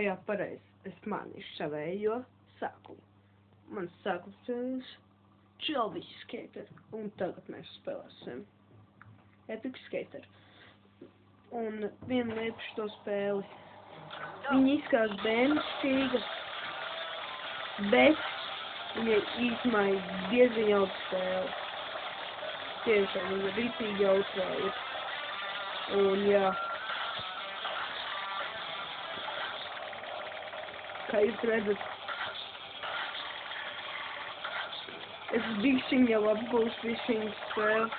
Jā, pareizi. Es manīšu savējo sākumu. Mans sākums spēlēs Chalvis Skater. Un tagad mēs spēlēsim Epic Skater. Un viena lieta par šo spēli. Viņa izskatās bērnišķīga, bet viņa īstenībā ir diezgan jauka spēle. Tiešām viņa ritīgi jauka ir. Un jā. Kā jūs redzat, es bišķiņ jau apgūstu bišķiņ spēli.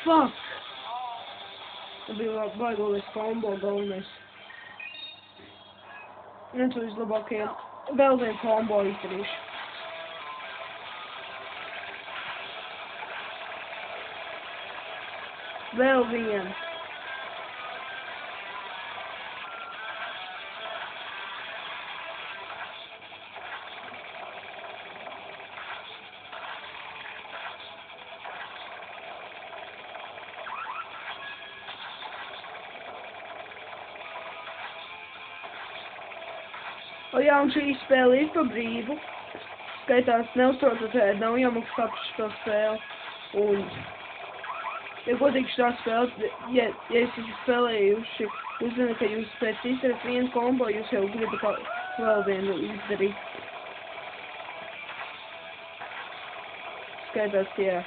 Fuck! Tas bija baigolais kombo galvenais. Viens no vislabākajiem. Vēl vienu kombo izdarīšu. Vēl vienu. Jā, un šī spēle ir pa brīvu. Skaitās neuztraucot, nav jāmaksā par šo spēli. Un, ja godīgi šā spēle, ja es esmu spēlējuši, jūs zināt, ka jūs pēc izdarāt vienu kombo, jūs jau gribat vēl vienu izdarīt. Skaitās, jā.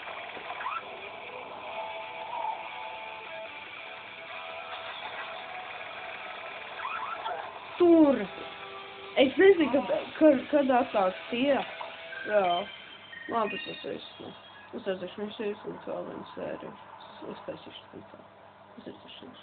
Tur! Es nezinu, kad atsāks tie. Jā. Labi, es esmu. Es esmu vēl vienu sēriju. Es taisīšu tā. Es esmu.